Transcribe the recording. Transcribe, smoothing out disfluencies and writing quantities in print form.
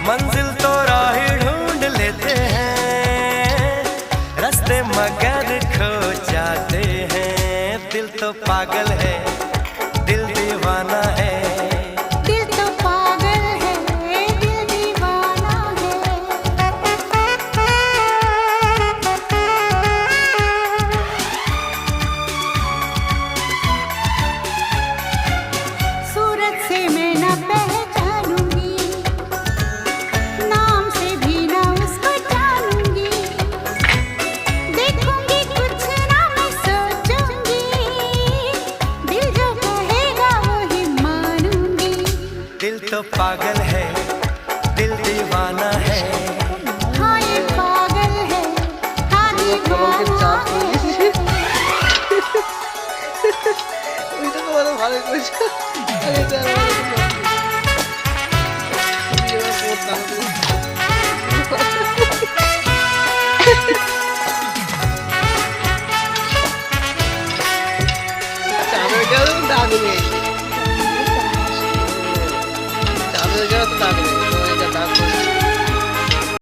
मंजिल तो राही ढूंढ लेते हैं, रास्ते मगर खो जाते हैं। दिल तो पागल है, दिल दीवाना है। दिल तो पागल है, दिल दीवाना है। सूरत से मैं न पहचानूंगी, नाम से भी न उसको जानूंगी। देखूंगी कुछ ना मैं सोचूंगी, दिल जो कहेगा वही मानूंगी। दिल तो पागल है, दिल दीवाना है। हाँ ये पागल है, हाँ दीवाना है। ওইটা তো বড় ভালো করেছো। আরে এটা চাঁদের গেল দাদু নেই।